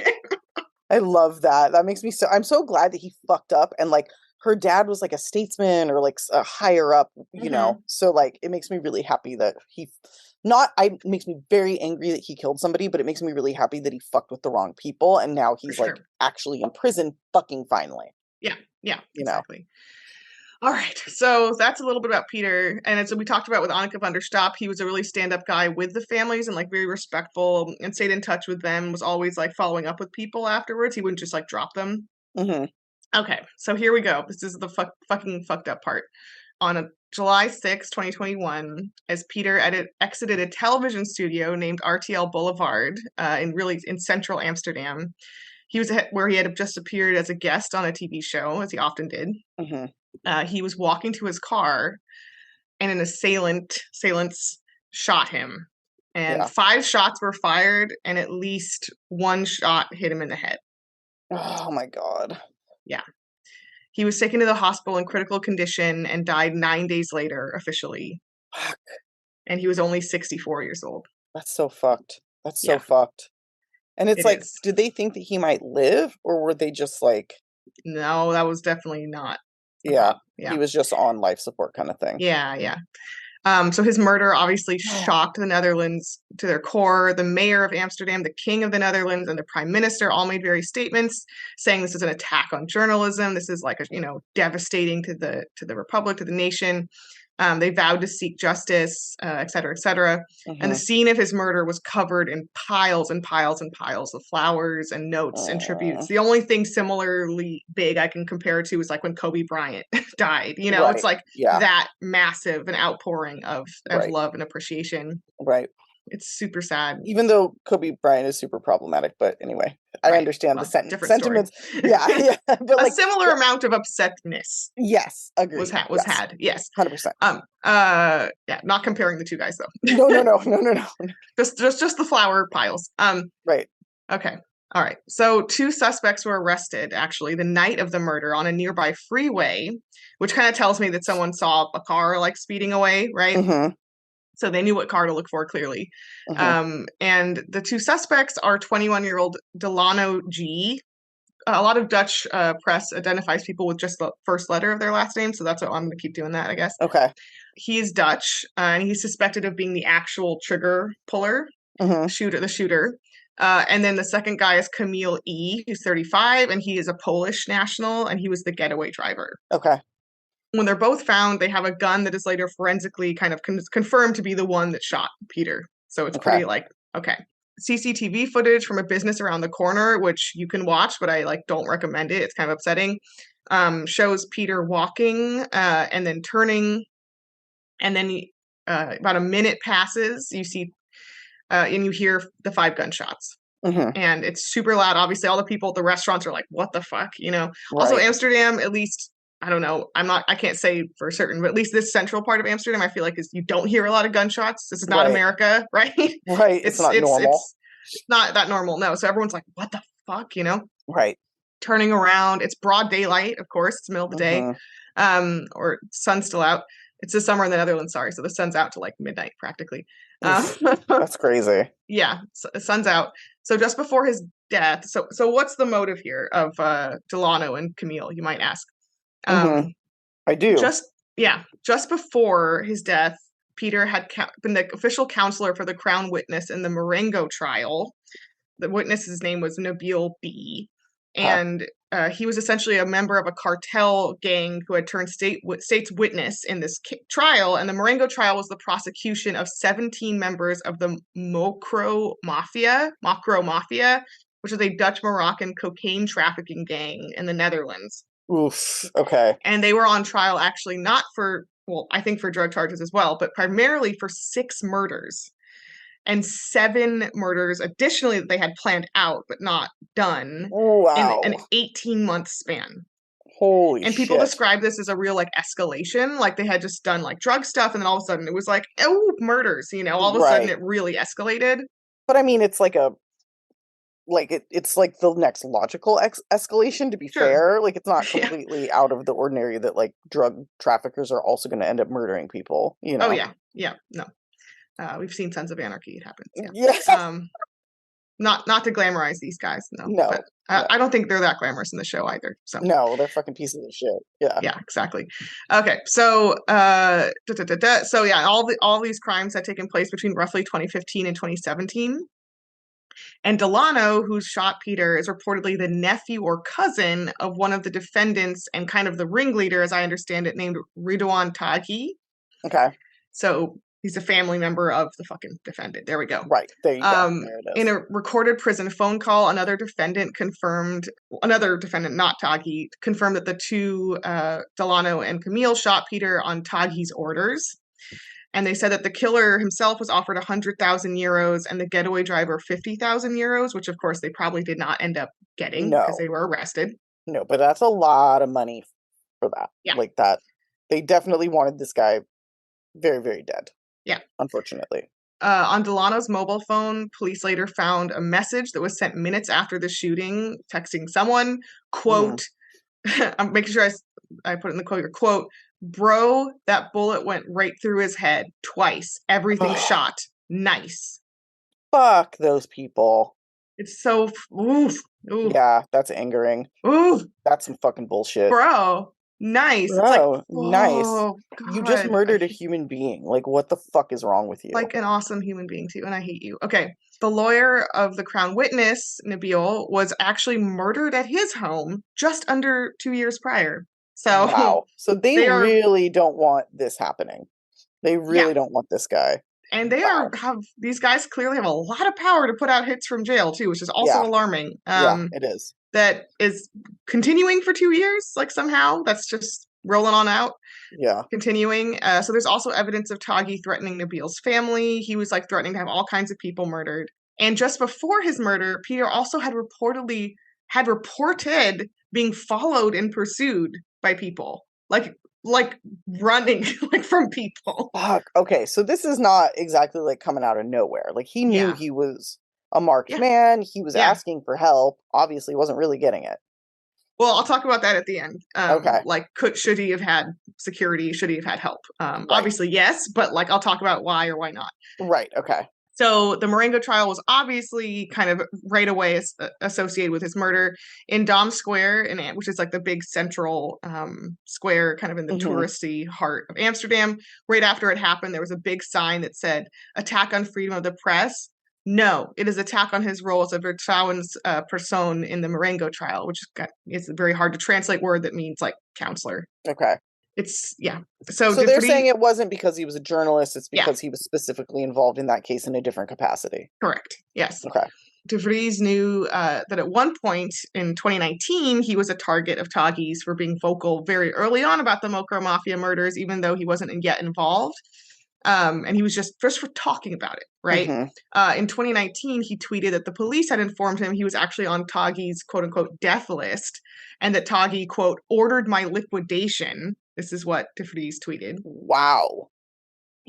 I love that. That makes me I'm so glad that he fucked up, and, like, her dad was, like, a statesman or, like, a higher up, you know? So, like, it makes me really happy that it makes me very angry that he killed somebody, but it makes me really happy that he fucked with the wrong people, and now he's, like, actually in prison fucking finally. Yeah, you know. exactly. All right, so that's a little bit about Peter, and as we talked about with Annika van der Stap, he was a really stand-up guy with the families and like very respectful and stayed in touch with them, was always like following up with people afterwards. He wouldn't just like drop them. Mm-hmm. Okay, so here we go. This is the fucking fucked up part. On July 6, 2021, as Peter exited a television studio named RTL Boulevard in central Amsterdam, he was where he had just appeared as a guest on a TV show, as he often did. Mm-hmm. He was walking to his car, and an assailants shot him. And 5 shots were fired, and at least 1 shot hit him in the head. Oh my God. Yeah. He was taken to the hospital in critical condition and died 9 days later, officially. Fuck. And he was only 64 years old. That's so fucked. That's so fucked. And it's like, did they think that he might live, or were they just like... No, that was definitely not. Yeah. He was just on life support kind of thing. Yeah. So his murder obviously shocked the Netherlands to their core. The mayor of Amsterdam, the king of the Netherlands, and the prime minister all made various statements saying this is an attack on journalism. This is like devastating to the republic, to the nation. They vowed to seek justice, et cetera, et cetera. Mm-hmm. And the scene of his murder was covered in piles and piles and piles of flowers and notes and tributes. The only thing similarly big I can compare it to is like when Kobe Bryant died. Right. It's like that massive an outpouring of love and appreciation. Right. It's super sad. Even though Kobe Bryant is super problematic, but anyway, I understand the sentiments. Yeah. But a similar amount of upsetness. Yes, agreed. Was had. Yes, 100%. Not comparing the two guys though. No. just the flower piles. Right. Okay. All right. So 2 suspects were arrested actually the night of the murder on a nearby freeway, which kind of tells me that someone saw a car like speeding away, right? Mm-hmm. So they knew what car to look for, clearly. Mm-hmm. And the 2 suspects are 21-year-old Delano G. A lot of Dutch press identifies people with just the first letter of their last name, so that's what I'm going to keep doing that, I guess. Okay. He is Dutch, and he's suspected of being the actual trigger puller, the shooter. And then the second guy is Camille E., who's 35, and he is a Polish national, and he was the getaway driver. Okay. When they're both found, they have a gun that is later forensically kind of confirmed to be the one that shot Peter. So it's pretty okay. CCTV footage from a business around the corner, which you can watch, but I don't recommend it. It's kind of upsetting. Shows Peter walking and then turning, and then about a minute passes. You see, and you hear the 5 gunshots. Mm-hmm. And it's super loud. Obviously, all the people at the restaurants are like, "What the fuck?" Right. Also, Amsterdam, at least. I don't know. I can't say for certain, but at least this central part of Amsterdam, I feel like you don't hear a lot of gunshots. This is not America, right? Right. It's not normal. It's not that normal. No. So everyone's like, what the fuck, Right. Turning around. It's broad daylight, of course. It's the middle of the day. Or sun's still out. It's the summer in the Netherlands, sorry. So the sun's out to midnight practically. That's crazy. Yeah. So the sun's out. So just before his death. So what's the motive here of Delano and Camille, you might ask? I do. Just before his death, Peter had been the official counselor for the Crown witness in the Marengo trial. The witness's name was Nabil B. And he was essentially a member of a cartel gang who had turned state's witness in this trial. And the Marengo trial was the prosecution of 17 members of the Mokro Mafia, which is a Dutch-Moroccan cocaine trafficking gang in the Netherlands. Oof. Okay. And they were on trial actually not for, I think for drug charges as well, but primarily for 6 murders and 7 murders additionally that they had planned out but not done in an 18-month span. Holy shit. And people describe this as a real escalation. They had just done drug stuff and then all of a sudden it was murders, all of a sudden it really escalated. But I mean, it's it's the next logical escalation, to be fair. It's not completely out of the ordinary that drug traffickers are also going to end up murdering people, Oh yeah. No. We've seen Sons of Anarchy. It happens. Yeah. Not to glamorize these guys. No. But, I don't think they're that glamorous in the show either. So no, they're fucking pieces of shit. Yeah. Yeah, exactly. Okay. So so yeah, all these crimes had taken place between roughly 2015 and 2017. And Delano, who shot Peter, is reportedly the nephew or cousin of one of the defendants and kind of the ringleader, as I understand it, named Ridwan Taghi. Okay. So he's a family member of the fucking defendant. There we go. Right. There you go. There it is. In a recorded prison phone call, another defendant, not Taghi, confirmed that the two, Delano and Camille, shot Peter on Taghi's orders. And they said that the killer himself was offered 100,000 euros and the getaway driver 50,000 euros, which of course they probably did not end up getting because they were arrested. No, but that's a lot of money for that. Yeah. Like that. They definitely wanted this guy very, very dead. Yeah. Unfortunately. On Delano's mobile phone, police later found a message that was sent minutes after the shooting, texting someone, quote, I'm making sure I put in the quote, your quote, "Bro, that bullet went right through his head twice. Everything shot. Nice." Fuck those people. It's so oof. Yeah, that's angering. Oof. That's some fucking bullshit. Bro, nice. Bro, it's like, nice. Oh, you just God. murdered a human being. Like, what the fuck is wrong with you? Like an awesome human being too, and I hate you. Okay. The lawyer of the Crown witness, Nabil, was actually murdered at his home just under 2 years prior. So wow. So they really don't want this happening. They really don't want this guy. And these guys clearly have a lot of power to put out hits from jail too, which is also alarming. Yeah, it is. That is continuing for 2 years, like somehow that's just rolling on out. Yeah. Continuing. So there's also evidence of Taghi threatening Nabil's family. He was like threatening to have all kinds of people murdered. And just before his murder, Peter also had reported being followed and pursued by people. Like running like from people. Fuck. Okay, so this is not exactly like coming out of nowhere. Like he knew he was a marked man. He was asking for help. Obviously wasn't really getting it. Well, I'll talk about that at the end. Okay. Like, should he have had security? Should he have had help? Obviously, yes, but like, I'll talk about why or why not. Right. Okay. So the Marengo trial was obviously kind of right away associated with his murder in Dom Square, which is like the big central square kind of in the touristy heart of Amsterdam. Right after it happened, there was a big sign that said, "Attack on freedom of the press." No, it is attack on his role as a vertrouwenspersoon in the Marengo trial, which is a very hard to translate word that means like counselor. Okay. It's So they're saying it wasn't because he was a journalist, it's because he was specifically involved in that case in a different capacity. Correct. Yes. Okay. De Vries knew that at one point in 2019, he was a target of Taghi's for being vocal very early on about the Mokro Mafia murders, even though he wasn't yet involved. And he was just for talking about it, right? In 2019, he tweeted that the police had informed him he was actually on Taghi's quote-unquote death list, and that Taghi, quote, ordered my liquidation. This is what De Vries tweeted. Wow.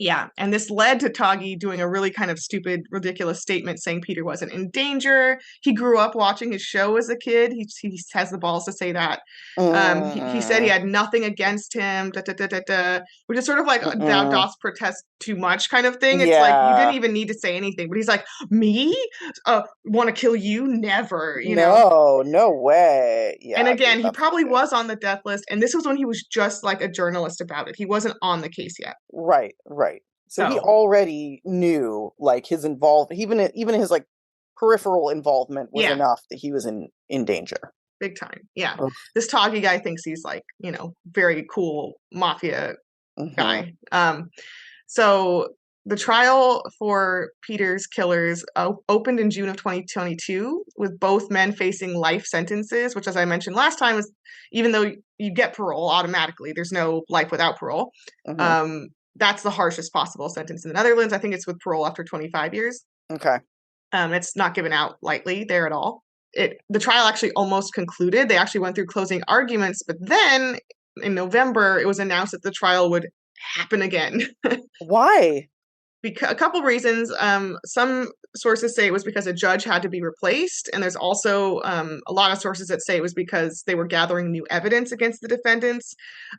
Yeah, and this led to Taghi doing a really kind of stupid, ridiculous statement saying Peter wasn't in danger. He grew up watching his show as a kid. He has the balls to say that. He said he had nothing against him, which is sort of like thou dost protest too much kind of thing. It's like, you didn't even need to say anything. But he's like, me? Want to kill you? Never, you know? No way. Yeah, and again, he probably was on the death list. And this was when he was just like a journalist about it. He wasn't on the case yet. Right. So he already knew like his involvement, even his like peripheral involvement was enough that he was in danger. Big time. Yeah. This Taghi guy thinks he's like, very cool mafia guy. So the trial for Peter's killers opened in June of 2022 with both men facing life sentences, which, as I mentioned last time, is even though you get parole automatically, there's no life without parole. That's the harshest possible sentence in the Netherlands. I think it's with parole after 25 years. Okay. It's not given out lightly there at all. The trial actually almost concluded. They actually went through closing arguments, but then in November, it was announced that the trial would happen again. Why? Because a couple reasons. Some sources say it was because a judge had to be replaced, and there's also a lot of sources that say it was because they were gathering new evidence against the defendants.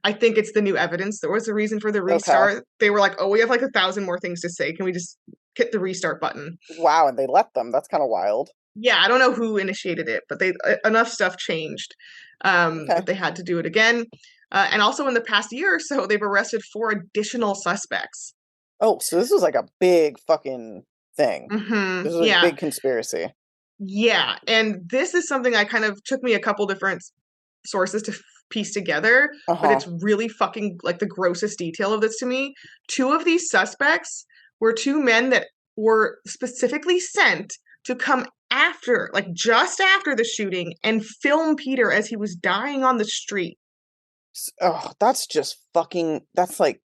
I think it's the new evidence that was the reason for the restart. Okay. They were like, "Oh, we have like 1,000 more things to say. Can we just hit the restart button?" Wow, and they let them. That's kind of wild. Yeah, I don't know who initiated it, but enough stuff changed that they had to do it again. And also in the past year or so, they've arrested 4 additional suspects. Oh, so this was like a big fucking thing. This was a big conspiracy. Yeah, and this is something I kind of took me a couple different sources to piece together, but it's really fucking like the grossest detail of this to me. Two of these suspects were two men that were specifically sent to come after, like just after the shooting, and film Peter as he was dying on the street. Oh, that's just fucking, that's like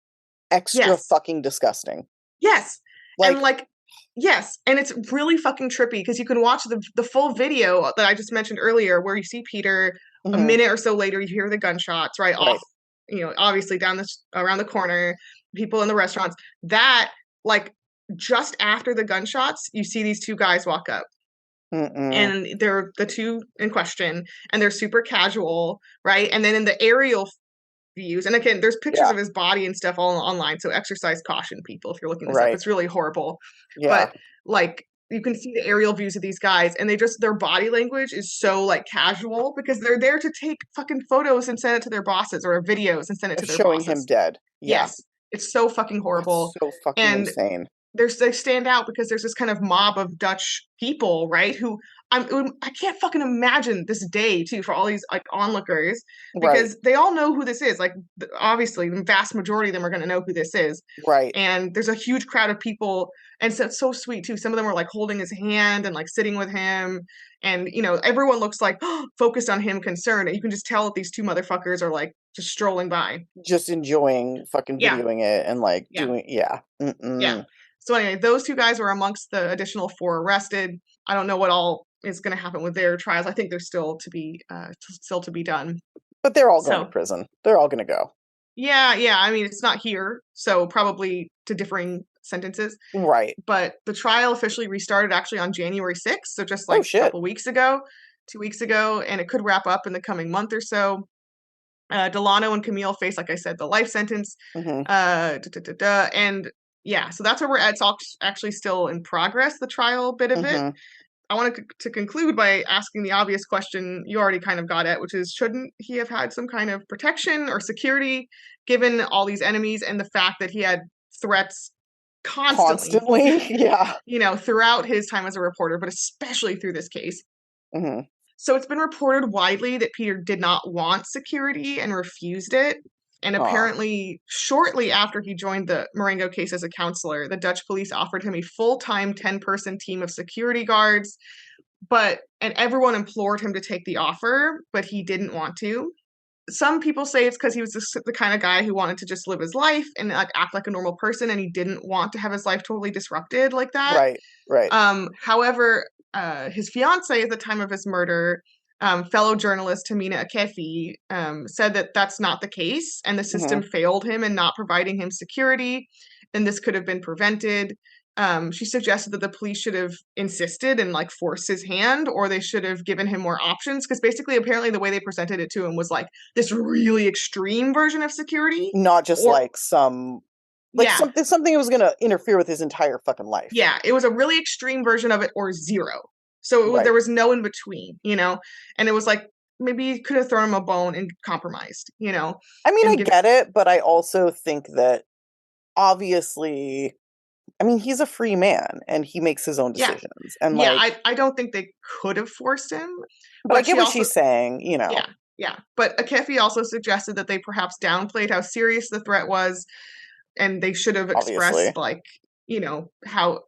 extra Yes. fucking disgusting. Yes. Like, And like, yes. And it's really fucking trippy because you can watch the full video that I just mentioned earlier where you see Peter a mhm, minute or so later, you hear the gunshots, right? Right. Off, you know, obviously down this around the corner, people in the restaurants. That, like, just after the gunshots, you see these two guys walk up. mm-mm, And they're the two in question, and they're super casual, right? And then in the aerial views, and again, there's pictures Yeah. of his body and stuff all online, so exercise caution, people, if you're looking this up. Right. It's really horrible. yeah, But like, you can see the aerial views of these guys, and they just, their body language is so like casual because they're there to take fucking photos and send it to their bosses, or videos and send it to of their showing bosses. him dead. Yeah, Yes, it's so fucking horrible. so fucking And insane. they stand out because there's this kind of mob of Dutch people, right? Who I can't fucking imagine this day too for all these like onlookers, because they all know who this is. Like, obviously, the vast majority of them are going to know who this is. Right. And there's a huge crowd of people, and so it's so sweet too. Some of them were like holding his hand and like sitting with him, and you know, everyone looks like focused on him, concerned. And you can just tell that these two motherfuckers are like just strolling by, Just enjoying fucking Yeah. videoing it and like Yeah. doing, yeah. Mm-mm. Yeah. So anyway, those two guys were amongst the additional 4 arrested. I don't know what all is going to happen with their trials. I think they're still to be done. But they're all going So- to prison. They're all going to go. Yeah. I mean, it's not here, so probably to differing sentences. Right. But the trial officially restarted actually on January 6th, so just like shit. a couple weeks ago, 2 weeks ago, and it could wrap up in the coming month or so. Delano and Camille face, like I said, the life sentence. hmm And yeah, so that's where we're at. It's all actually still in progress, the trial bit of it. Mhm. I wanted to conclude by asking the obvious question you already kind of got at, which is, shouldn't he have had some kind of protection or security given all these enemies and the fact that he had threats constantly, Yeah. you know, throughout his time as a reporter, but especially through this case? hmm So it's been reported widely that Peter did not want security and refused it. And Aw. apparently, shortly after he joined the Marengo case as a counselor, the Dutch police offered him a full-time 10-person team of security guards. And everyone implored him to take the offer, but he didn't want to. Some people say it's because he was the kind of guy who wanted to just live his life and like act like a normal person, and he didn't want to have his life totally disrupted like that. Right. However, his fiance at the time of his murder, fellow journalist Tamina Akefi, said that that's not the case, and the system failed him in not providing him security, and this could have been prevented. She suggested that the police should have insisted and like forced his hand, or they should have given him more options, because basically, apparently, the way they presented it to him was like this really extreme version of security. Not just Or- like some, like Yeah. something that was going to interfere with his entire fucking life. Yeah, it was a really extreme version of it, or zero. So it was, Right. there was no in between, you know? And it was like, maybe you could have thrown him a bone and compromised, you know? I mean, and I give- get it, but I also think that obviously, I mean, he's a free man and he makes his own Yeah. decisions. And Yeah, like, I don't think they could have forced him. but I get she what also- she's saying, you know. Yeah. But Akefi also suggested that they perhaps downplayed how serious the threat was, and they should have expressed, Obviously. like, you know, how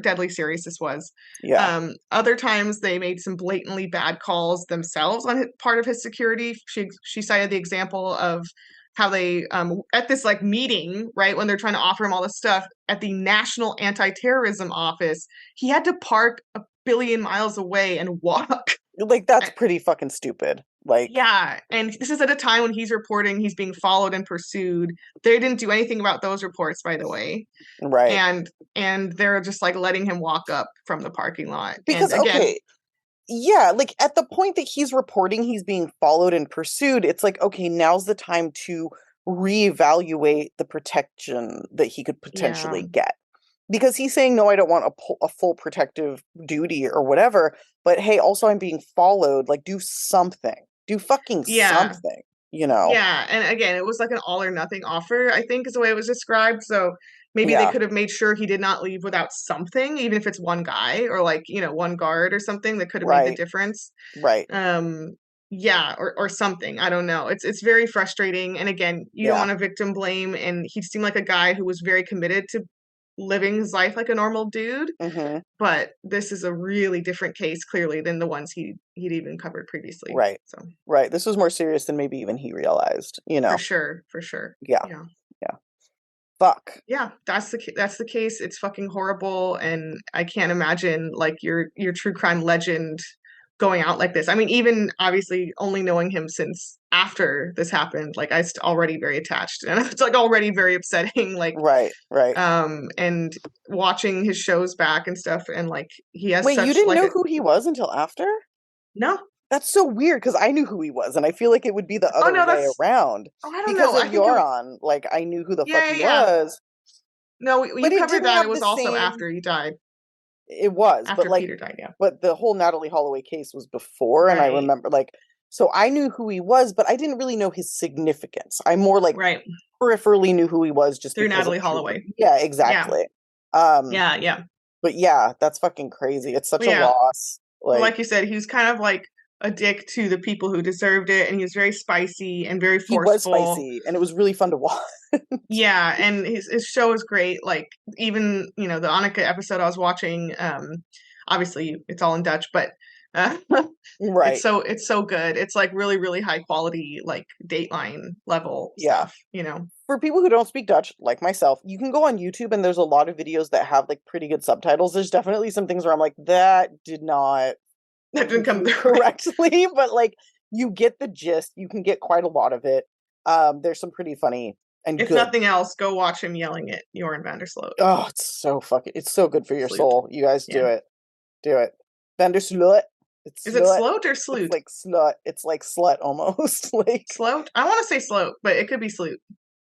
deadly serious this was. Yeah. Other times they made some blatantly bad calls themselves on part of his security. She cited the example of how they at this like meeting, right, when they're trying to offer him all this stuff at the National Anti-Terrorism Office, he had to park a billion miles away and walk. Like, that's pretty fucking stupid. Like, Yeah, and this is at a time when he's reporting he's being followed and pursued. They didn't do anything about those reports, by the way. right. And they're just like letting him walk up from the parking lot. Because, and again, okay, yeah, like at the point that he's reporting he's being followed and pursued, it's like, okay, now's the time to reevaluate the protection that he could potentially get. Because he's saying, no, I don't want a full protective duty or whatever, but hey, also I'm being followed, like do something. Do fucking something, you know? Yeah, and again, it was like an all or nothing offer, I think is the way it was described. So Maybe they could have made sure he did not leave without something, even if it's one guy or like, one guard or something that could have made the difference. Right. Yeah, or something. I don't know. It's very frustrating. And again, you don't want to victim blame. And he seemed like a guy who was very committed to living his life like a normal dude. Mm-hmm. But this is a really different case, clearly, than the ones he'd even covered previously. Right. So right. This was more serious than maybe even he realized. For sure. Yeah. Fuck. Yeah, that's the case. It's fucking horrible, and I can't imagine like your true crime legend going out like this. I mean, even obviously only knowing him since after this happened, like I already very attached, and it's like already very upsetting. Like right. And watching his shows back and stuff, and like he has. Wait, such, you didn't like, know who he was until after? No. That's so weird because I knew who he was, and I feel like it would be the other way around. Oh, I don't because know. of Euron, like I knew who the fuck he was. No, we covered that. It was also after he died. It was after but like Peter died, yeah. But the whole Natalie Holloway case was before, and I remember so I knew who he was, but I didn't really know his significance. I more like peripherally knew who he was just through Natalie Holloway. Yeah, exactly. Yeah. But yeah, that's fucking crazy. It's such a loss. Like you said, he was kind of like a dick to the people who deserved it, and he was very spicy and very forceful. He was spicy, and it was really fun to watch. Yeah, and his show is great. Like even the Annika episode I was watching, obviously it's all in Dutch, but right. It's so good. It's like really, really high quality, like Dateline level stuff. For people who don't speak Dutch, like myself, you can go on YouTube and there's a lot of videos that have like pretty good subtitles. There's definitely some things where I'm like, that didn't come correctly, but like you get the gist. You can get quite a lot of it. There's some pretty funny and if good. Nothing else, go watch him yelling at Joran van der Sloot. Oh, it's so good for your soul. You guys do it. Van der Sloot. Is it Sloot or Sloot? It's like slut. It's like slut almost. Like Sloot? I want to say Sloot, but it could be Sloot.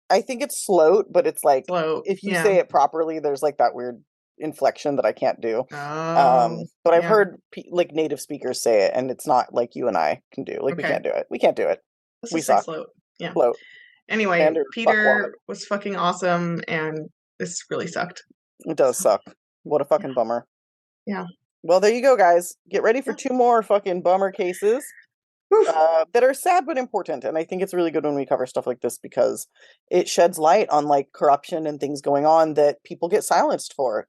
I think it's Sloat, but it's like Sloat. If you say it properly, there's like that weird inflection that I can't do. But I've heard like native speakers say it, and it's not like you and I can do. Like we can't do it. We can't do it. We suck. Sloat. Yeah. Float. Anyway, Peter was fucking awesome, and this really sucked. It does suck. What a fucking bummer. Yeah. Well, there you go, guys. Get ready for 2 more fucking bummer cases that are sad but important. And I think it's really good when we cover stuff like this because it sheds light on like corruption and things going on that people get silenced for,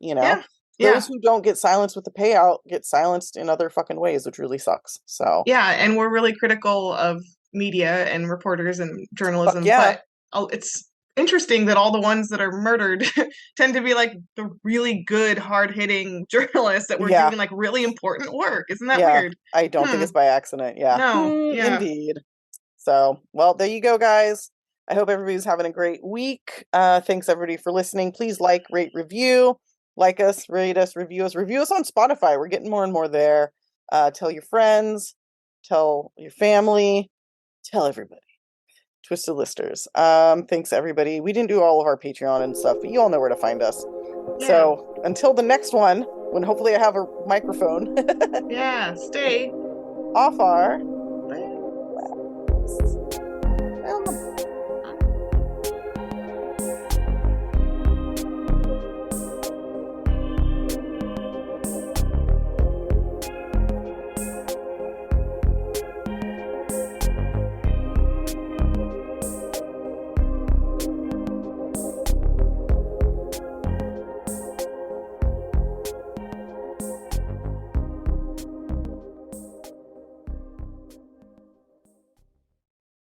Those who don't get silenced with the payout get silenced in other fucking ways, which really sucks. So yeah, and we're really critical of media and reporters and journalism, but it's interesting that all the ones that are murdered tend to be like the really good, hard-hitting journalists that were doing like really important work. Isn't that weird? I don't think it's by accident. Yeah. No. Indeed. So, well, there you go, guys. I hope everybody's having a great week. Thanks everybody for listening. Please like, rate, review. Like us, rate us, review us. Review us on Spotify. We're getting more and more there. Tell your friends. Tell your family. Tell everybody. Twisted Listers. Thanks everybody. We didn't do all of our Patreon and stuff, but you all know where to find us. Yeah. So until the next one, when hopefully I have a microphone. Stay off our